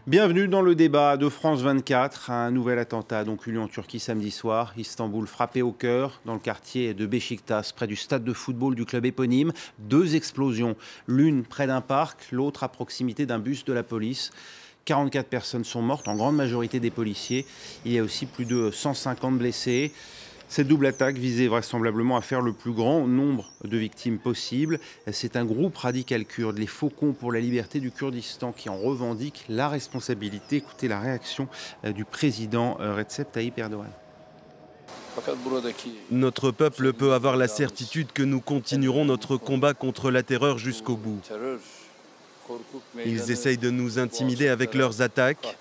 Bienvenue dans le débat de France 24. Un nouvel attentat a donc eu lieu en Turquie samedi soir. Istanbul frappé au cœur, dans le quartier de Beşiktaş, près du stade de football du club éponyme. 2 explosions, l'une près d'un parc, l'autre à proximité d'un bus de la police. 44 personnes sont mortes, en grande majorité des policiers. Il y a aussi plus de 150 blessés. Cette double attaque visait vraisemblablement à faire le plus grand nombre de victimes possible. C'est un groupe radical kurde, les Faucons pour la liberté du Kurdistan, qui en revendique la responsabilité. Écoutez la réaction du président Recep Tayyip Erdogan. Notre peuple peut avoir la certitude que nous continuerons notre combat contre la terreur jusqu'au bout. Ils essayent de nous intimider avec leurs attaques,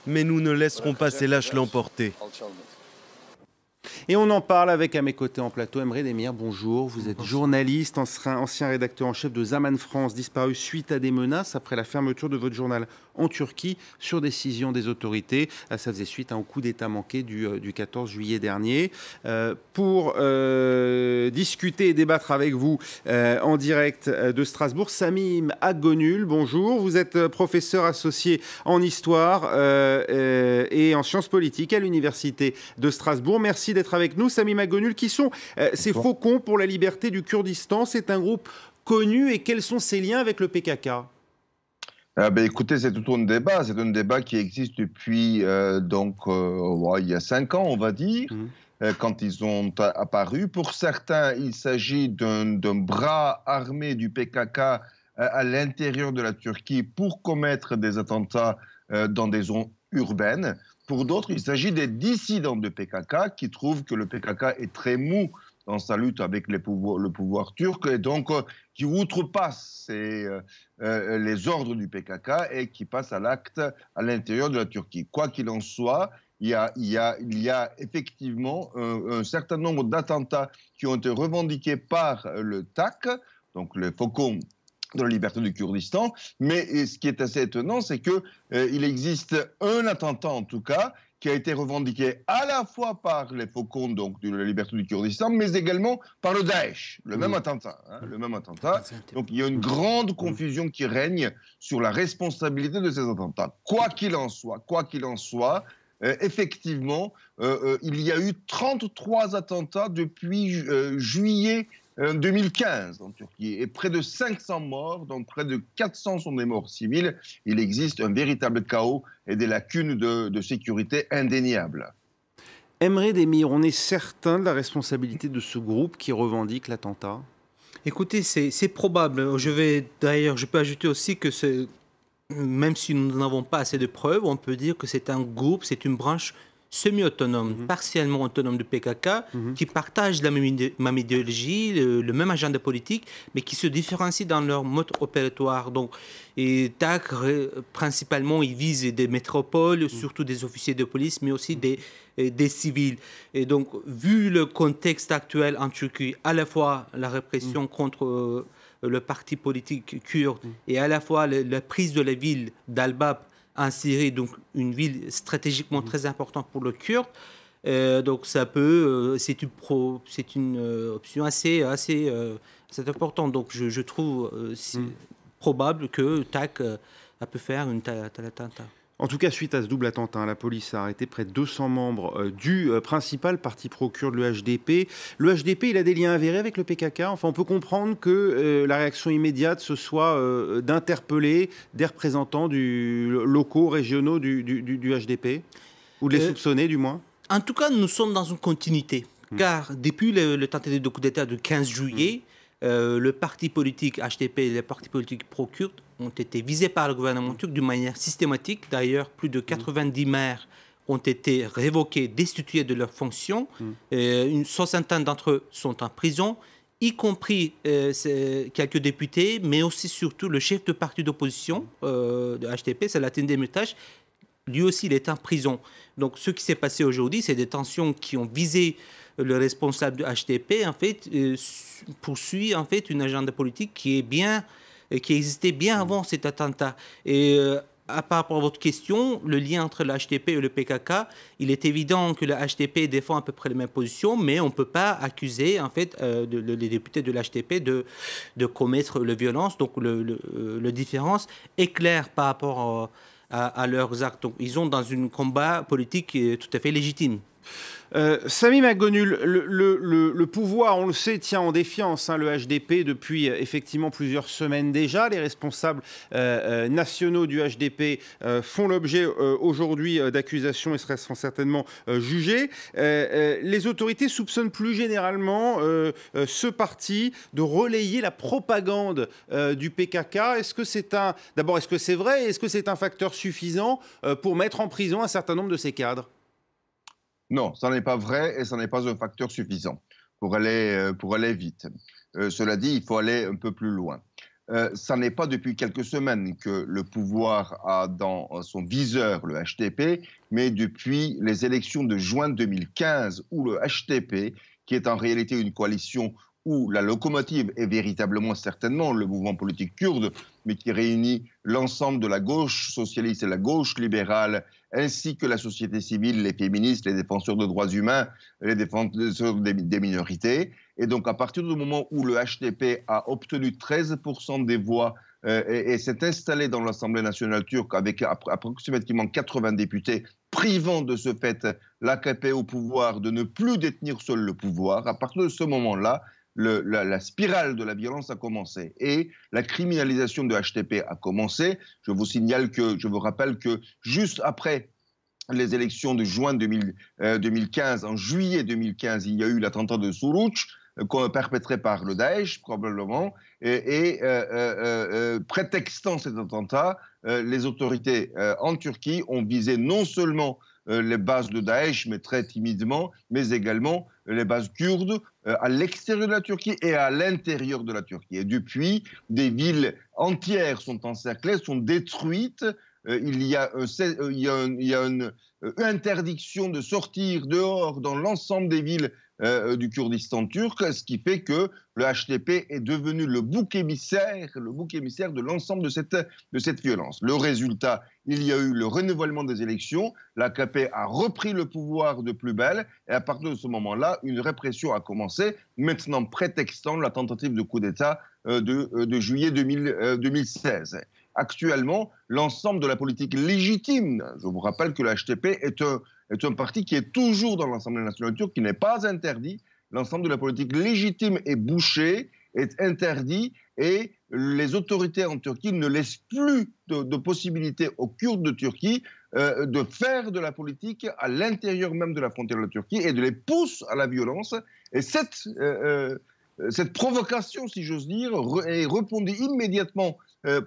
mais nous ne laisserons pas ces lâches l'emporter. Et on en parle avec à mes côtés en plateau Emre Demir. Bonjour, vous êtes journaliste, ancien rédacteur en chef de Zaman France, disparu suite à des menaces après la fermeture de votre journal en Turquie sur décision des autorités. Ça faisait suite au coup d'État manqué du 14 juillet dernier. Pour discuter et débattre avec vous en direct de Strasbourg, Samim Akgönül, bonjour. Vous êtes professeur associé en histoire et en sciences politiques à l'université de Strasbourg. Merci d'être avec nous. Samim Akgönül, qui sont ces Faucons pour la liberté du Kurdistan? C'est un groupe connu et quels sont ses liens avec le PKK? Écoutez, c'est tout un débat. C'est un débat qui existe depuis il y a 5 ans, on va dire, quand ils ont apparu. Pour certains, il s'agit d'un bras armé du PKK à l'intérieur de la Turquie pour commettre des attentats dans des zones urbaines. Pour d'autres, il s'agit des dissidents de PKK qui trouvent que le PKK est très mou dans sa lutte avec le pouvoir turc et donc qui outrepasse les ordres du PKK et qui passe à l'acte à l'intérieur de la Turquie. Quoi qu'il en soit, il y a effectivement un certain nombre d'attentats qui ont été revendiqués par le TAK, donc les Faucons de la liberté du Kurdistan, mais ce qui est assez étonnant, c'est qu'il existe un attentat en tout cas qui a été revendiqué à la fois par les Faucons donc, de la liberté du Kurdistan, mais également par le Daesh, le même attentat. Le même attentat. Donc il y a une grande confusion qui règne sur la responsabilité de ces attentats. Quoi qu'il en soit, effectivement, il y a eu 33 attentats depuis juillet 2015 en Turquie et près de 500 morts, dont près de 400 sont des morts civiles. Il existe un véritable chaos et des lacunes de sécurité indéniables. Emre Demir, on est certain de la responsabilité de ce groupe qui revendique l'attentat? Écoutez, c'est probable. Je peux ajouter aussi que même si nous n'avons pas assez de preuves, on peut dire que c'est un groupe, c'est une branche semi-autonome, partiellement autonome du PKK, qui partagent la même idéologie, le même agenda politique, mais qui se différencient dans leur mode opératoire. Donc, et TAK, principalement, ils visent des métropoles, surtout des officiers de police, mais aussi des civils. Et donc, vu le contexte actuel en Turquie, à la fois la répression contre le parti politique kurde et à la fois la prise de la ville d'Al-Bab en Syrie, donc une ville stratégiquement très importante pour le Kurde. Donc ça peut, c'est une option assez importante. Donc je trouve probable que TAK a pu faire un tel attentat. En tout cas, suite à ce double attentat, la police a arrêté près de 200 membres du principal parti pro-kurde, le HDP. Le HDP, il a des liens avérés avec le PKK. Enfin, on peut comprendre que la réaction immédiate, ce soit d'interpeller des représentants locaux, régionaux du HDP, ou de les soupçonner, du moins. En tout cas, nous sommes dans une continuité. Car depuis le tentative de coup d'État du 15 juillet, le parti politique HDP et les partis politiques pro-kurdes ont été visés par le gouvernement turc d'une manière systématique. D'ailleurs, plus de 90 maires ont été révoqués, destitués de leurs fonctions. Une soixantaine d'entre eux sont en prison, y compris quelques députés, mais aussi surtout le chef de parti d'opposition de HDP, Selahattin Demirtas. Lui aussi, il est en prison. Donc, ce qui s'est passé aujourd'hui, c'est des tensions qui ont visé le responsable de HDP, en fait, poursuit en fait une agenda politique qui existait bien avant cet attentat. Et par rapport à votre question, le lien entre le HDP et le PKK, il est évident que le HDP défend à peu près les mêmes positions, mais on ne peut pas accuser en fait les députés de l'HDP de commettre la violence. Donc, la différence est claire par rapport à leurs actes. Donc, ils sont dans un combat politique tout à fait légitime. Sami Maghonul, le pouvoir, on le sait, tient en défiance le HDP depuis effectivement plusieurs semaines déjà. Les responsables nationaux du HDP font l'objet aujourd'hui d'accusations et seront certainement jugés. Les autorités soupçonnent plus généralement ce parti de relayer la propagande du PKK. D'abord, est-ce que c'est vrai et est-ce que c'est un facteur suffisant pour mettre en prison un certain nombre de ces cadres ? Non, ça n'est pas vrai et ça n'est pas un facteur suffisant pour aller vite. Cela dit, il faut aller un peu plus loin. Ça n'est pas depuis quelques semaines que le pouvoir a dans son viseur le HDP, mais depuis les élections de juin 2015 où le HDP, qui est en réalité une coalition où la locomotive est véritablement certainement le mouvement politique kurde, mais qui réunit l'ensemble de la gauche socialiste et la gauche libérale, ainsi que la société civile, les féministes, les défenseurs de droits humains, les défenseurs des minorités. Et donc, à partir du moment où le HDP a obtenu 13% des voix et s'est installé dans l'Assemblée nationale turque avec approximativement 80 députés, privant de ce fait l'AKP au pouvoir de ne plus détenir seul le pouvoir, à partir de ce moment-là, la spirale de la violence a commencé et la criminalisation de HDP a commencé. Je vous rappelle que juste après les élections de juin 2015, en juillet 2015, il y a eu l'attentat de Suruç, perpétré par le Daesh probablement, et prétextant cet attentat, les autorités en Turquie ont visé non seulement les bases de Daesh, mais très timidement, mais également les bases kurdes à l'extérieur de la Turquie et à l'intérieur de la Turquie. Et depuis, des villes entières sont encerclées, sont détruites. Il y a une interdiction de sortir dehors dans l'ensemble des villes du Kurdistan turc, ce qui fait que le HDP est devenu le bouc émissaire de l'ensemble de cette violence. Le résultat, il y a eu le renouvellement des élections, l'AKP a repris le pouvoir de plus belle, et à partir de ce moment-là, une répression a commencé, maintenant prétextant la tentative de coup d'État de juillet 2016. Actuellement, l'ensemble de la politique légitime, je vous rappelle que le HDP est un parti qui est toujours dans l'Assemblée nationale turque, qui n'est pas interdit. L'ensemble de la politique légitime est bouché, est interdit, et les autorités en Turquie ne laissent plus de possibilité aux Kurdes de Turquie de faire de la politique à l'intérieur même de la frontière de la Turquie et de les poussent à la violence. Et cette provocation, si j'ose dire, est répondue immédiatement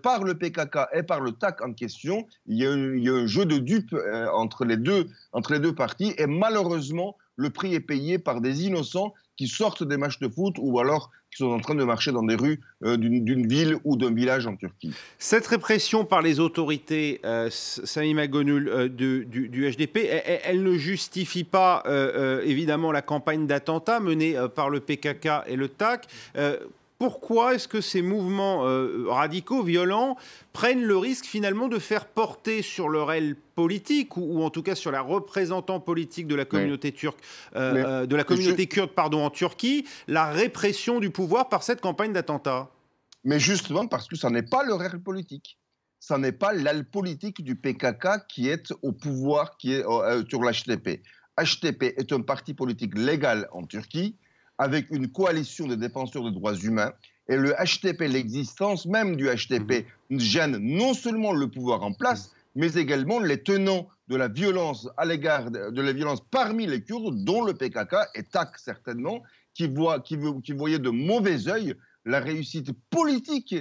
par le PKK et par le TAK en question. Il y a un jeu de dupes entre les deux parties, et malheureusement, le prix est payé par des innocents qui sortent des matchs de foot ou alors qui sont en train de marcher dans des rues d'une ville ou d'un village en Turquie. Cette répression par les autorités, Sami Maghonul, du HDP, elle ne justifie pas évidemment la campagne d'attentats menée par le PKK et le TAK. Pourquoi est-ce que ces mouvements radicaux, violents, prennent le risque finalement de faire porter sur leur aile politique, ou en tout cas sur la représentante politique de la communauté turque, de la communauté kurde, en Turquie, la répression du pouvoir par cette campagne d'attentats? Mais justement parce que ça n'est pas leur aile politique. Ça n'est pas l'aile politique du PKK qui est au pouvoir, qui est sur l'HDP. HDP est un parti politique légal en Turquie, avec une coalition de défenseurs de droits humains. Et le HDP, l'existence même du HDP, gêne non seulement le pouvoir en place, mais également les tenants de la violence à l'égard de la violence parmi les Kurdes, dont le PKK et TAK certainement, qui voyaient de mauvais œil la réussite politique,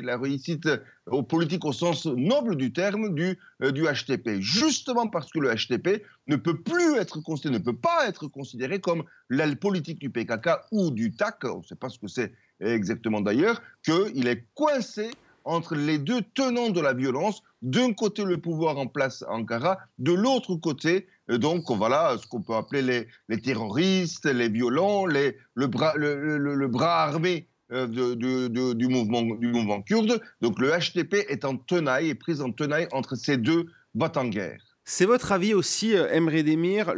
politique au sens noble du terme du HDP. Justement parce que le HDP ne peut pas être considéré comme l'aile politique du PKK ou du TAK, on ne sait pas ce que c'est exactement d'ailleurs, qu'il est coincé entre les deux tenants de la violence, d'un côté le pouvoir en place à Ankara, de l'autre côté, donc voilà, ce qu'on peut appeler les terroristes, les violents, le bras armé du mouvement kurde. Donc le HDP est pris en tenaille entre ces deux battants-guerre. C'est votre avis aussi, Emre Demir,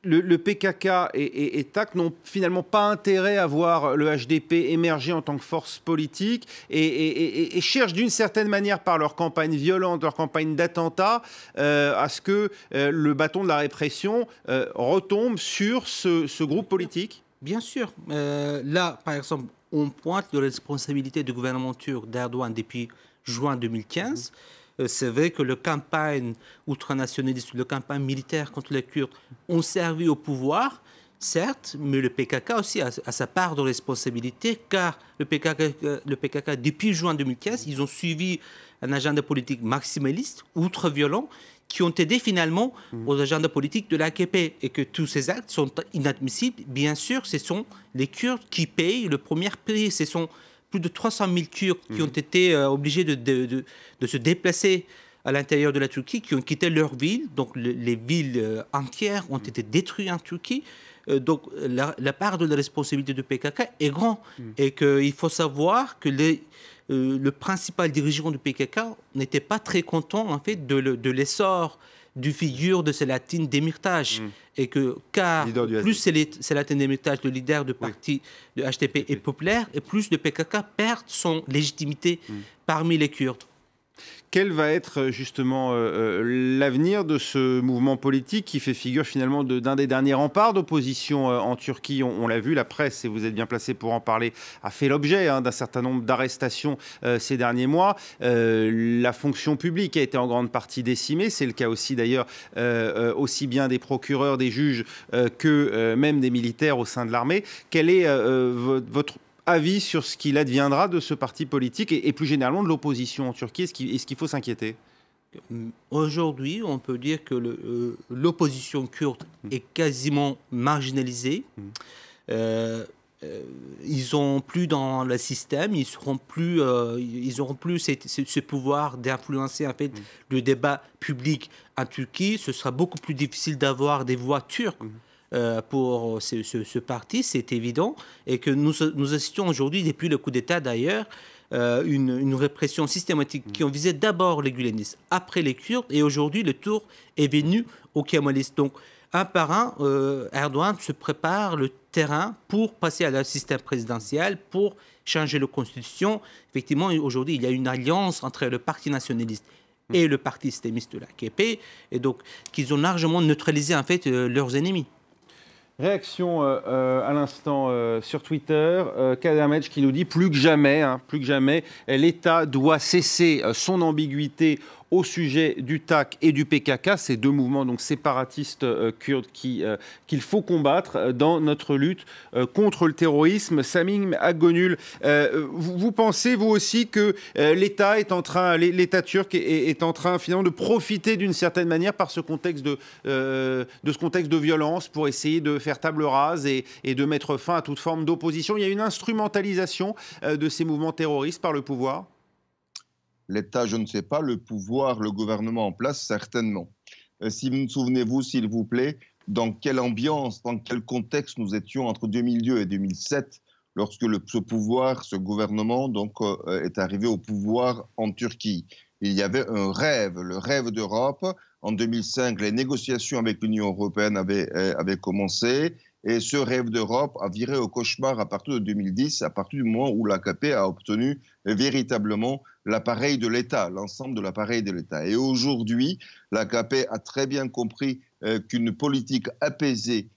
le PKK et TAC n'ont finalement pas intérêt à voir le HDP émerger en tant que force politique et cherchent d'une certaine manière par leur campagne violente, leur campagne d'attentat, à ce que le bâton de la répression retombe sur ce groupe politique? Bien sûr. Là, par exemple, on pointe la responsabilité du gouvernement turc d'Erdogan depuis juin 2015. C'est vrai que les campagnes ultranationalistes, les campagnes militaires contre les Kurdes ont servi au pouvoir, certes, mais le PKK aussi a sa part de responsabilité, car le PKK, depuis juin 2015, ils ont suivi un agenda politique maximaliste, ultra-violent, qui ont aidé finalement aux agendas politiques de l'AKP, et que tous ces actes sont inadmissibles. Bien sûr, ce sont les Kurdes qui payent le premier prix. Ce sont plus de 300 000 Kurdes qui ont été obligés de se déplacer à l'intérieur de la Turquie, qui ont quitté leur ville. Donc les villes entières ont été détruites en Turquie. Donc la part de la responsabilité du PKK est grande. Et qu'il faut savoir que le principal dirigeant du PKK n'était pas très content en fait, de l'essor du figure de Selahattin Demirtas. Et que, car plus Selahattin Demirtas, le leader du parti de HDP, est populaire, et plus le PKK perd son légitimité parmi les Kurdes. Quel va être justement l'avenir de ce mouvement politique qui fait figure finalement d'un des derniers remparts d'opposition en Turquie? On l'a vu, la presse, et vous êtes bien placé pour en parler, a fait l'objet d'un certain nombre d'arrestations ces derniers mois. La fonction publique a été en grande partie décimée. C'est le cas aussi d'ailleurs aussi bien des procureurs, des juges que même des militaires au sein de l'armée. Quel est votre avis sur ce qu'il adviendra de ce parti politique et plus généralement de l'opposition en Turquie? Est-ce qu'il faut s'inquiéter? Aujourd'hui, on peut dire que l'opposition kurde est quasiment marginalisée. Ils n'ont plus dans le système, ils n'auront plus ce pouvoir d'influencer en fait, le débat public en Turquie. Ce sera beaucoup plus difficile d'avoir des voix turques. Pour ce parti, c'est évident, et que nous assistons aujourd'hui, depuis le coup d'État d'ailleurs, une répression systématique qui ont visé d'abord les Gulanistes, après les Kurdes, et aujourd'hui le tour est venu aux Kemalistes. Donc un par un, Erdogan se prépare le terrain pour passer à un système présidentiel, pour changer la constitution. Effectivement, aujourd'hui, il y a une alliance entre le parti nationaliste et le parti islamiste de l'AKP, et donc qu'ils ont largement neutralisé en fait leurs ennemis. Réaction à l'instant sur Twitter, Kadermej qui nous dit plus que jamais, l'État doit cesser son ambiguïté au sujet du TAC et du PKK, ces deux mouvements donc séparatistes kurdes qu'il faut combattre dans notre lutte contre le terrorisme. Samim Aggonul, vous pensez vous aussi que l'État turc est en train finalement de profiter d'une certaine manière par ce contexte de violence pour essayer de faire table rase et de mettre fin à toute forme d'opposition? Il y a une instrumentalisation de ces mouvements terroristes par le pouvoir? L'État, je ne sais pas. Le pouvoir, le gouvernement en place, certainement. Si vous vous souvenez-vous, s'il vous plaît, dans quelle ambiance, dans quel contexte nous étions entre 2002 et 2007, lorsque ce gouvernement donc, est arrivé au pouvoir en Turquie. Il y avait un rêve, le rêve d'Europe. En 2005, les négociations avec l'Union européenne avaient commencé. Et ce rêve d'Europe a viré au cauchemar à partir de 2010, à partir du moment où l'AKP a obtenu véritablement l'appareil de l'État, l'ensemble de l'appareil de l'État. Et aujourd'hui, l'AKP a très bien compris qu'une politique apaisée,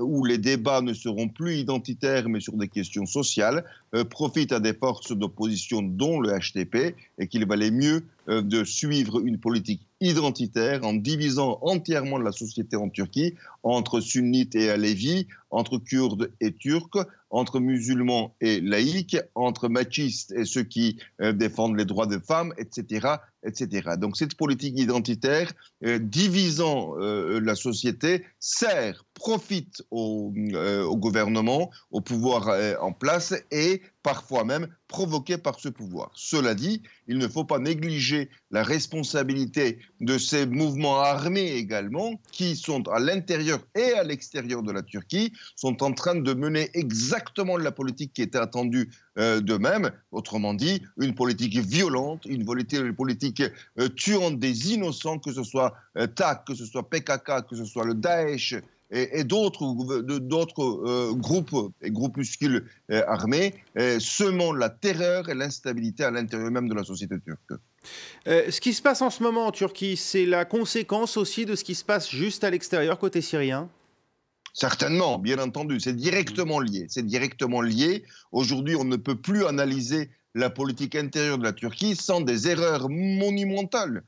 où les débats ne seront plus identitaires mais sur des questions sociales, profite à des forces d'opposition dont le HDP, et qu'il valait mieux de suivre une politique identitaire en divisant entièrement la société en Turquie entre sunnites et alévis, entre kurdes et turcs, entre musulmans et laïcs, entre machistes et ceux qui défendent les droits des femmes, etc., etc. Donc cette politique identitaire divisant la société profite au gouvernement, au pouvoir en place, et parfois même provoqué par ce pouvoir. Cela dit, il ne faut pas négliger la responsabilité de ces mouvements armés également, qui sont à l'intérieur et à l'extérieur de la Turquie, sont en train de mener exactement la politique qui était attendue d'eux-mêmes, autrement dit, une politique violente, une politique tuant des innocents, que ce soit TAC, que ce soit PKK, que ce soit le Daesh, et d'autres groupes et groupuscules armés, semant la terreur et l'instabilité à l'intérieur même de la société turque. Ce qui se passe en ce moment en Turquie, c'est la conséquence aussi de ce qui se passe juste à l'extérieur, côté syrien? Certainement, bien entendu, c'est directement lié. C'est directement lié. Aujourd'hui, on ne peut plus analyser la politique intérieure de la Turquie sans des erreurs monumentales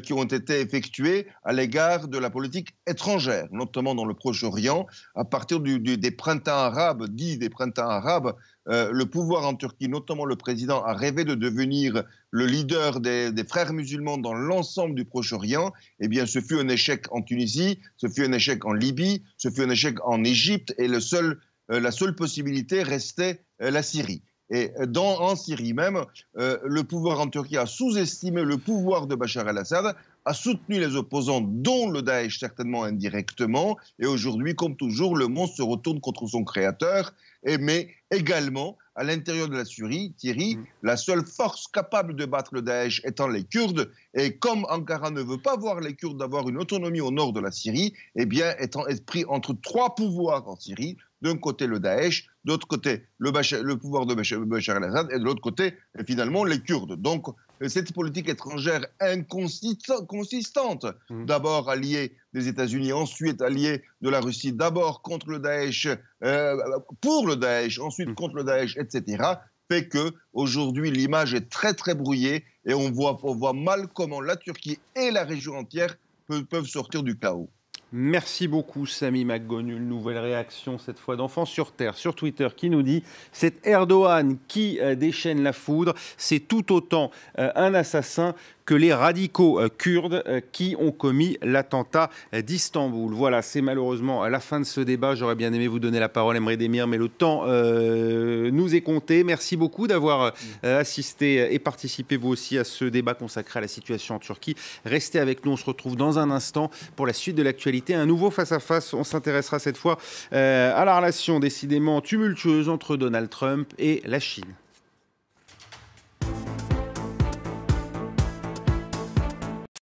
qui ont été effectuées à l'égard de la politique étrangère, notamment dans le Proche-Orient. À partir des printemps arabes, des printemps arabes, le pouvoir en Turquie, notamment le président, a rêvé de devenir le leader des frères musulmans dans l'ensemble du Proche-Orient. Eh bien, ce fut un échec en Tunisie, ce fut un échec en Libye, ce fut un échec en Égypte, et la seule possibilité restait la Syrie. Et en Syrie même, le pouvoir en Turquie a sous-estimé le pouvoir de Bachar el-Assad, a soutenu les opposants, dont le Daesh certainement indirectement, et aujourd'hui, comme toujours, le monde se retourne contre son créateur, mais également, à l'intérieur de la Syrie, Thierry, la seule force capable de battre le Daesh étant les Kurdes, et comme Ankara ne veut pas voir les Kurdes avoir une autonomie au nord de la Syrie, eh bien, est pris entre trois pouvoirs en Syrie. D'un côté le Daesh, de l'autre côté le pouvoir de Bachar el-Assad, et de l'autre côté, finalement, les Kurdes. Donc, cette politique étrangère inconsistante, d'abord alliée des États-Unis, ensuite alliée de la Russie, d'abord contre le Daesh, pour le Daesh, ensuite contre le Daesh, etc., fait qu'aujourd'hui, l'image est très, très brouillée, et on voit mal comment la Turquie et la région entière peuvent sortir du chaos. Merci beaucoup, Sami Maghghoul. Nouvelle réaction, cette fois d'Enfants sur Terre, sur Twitter, qui nous dit « C'est Erdogan qui déchaîne la foudre. C'est tout autant un assassin que les radicaux kurdes qui ont commis l'attentat d'Istanbul. » Voilà, c'est malheureusement la fin de ce débat. J'aurais bien aimé vous donner la parole, Emre Demir, mais le temps nous est compté. Merci beaucoup d'avoir assisté et participé vous aussi à ce débat consacré à la situation en Turquie. Restez avec nous, on se retrouve dans un instant pour la suite de l'actualité. Un nouveau face-à-face, on s'intéressera cette fois à la relation décidément tumultueuse entre Donald Trump et la Chine.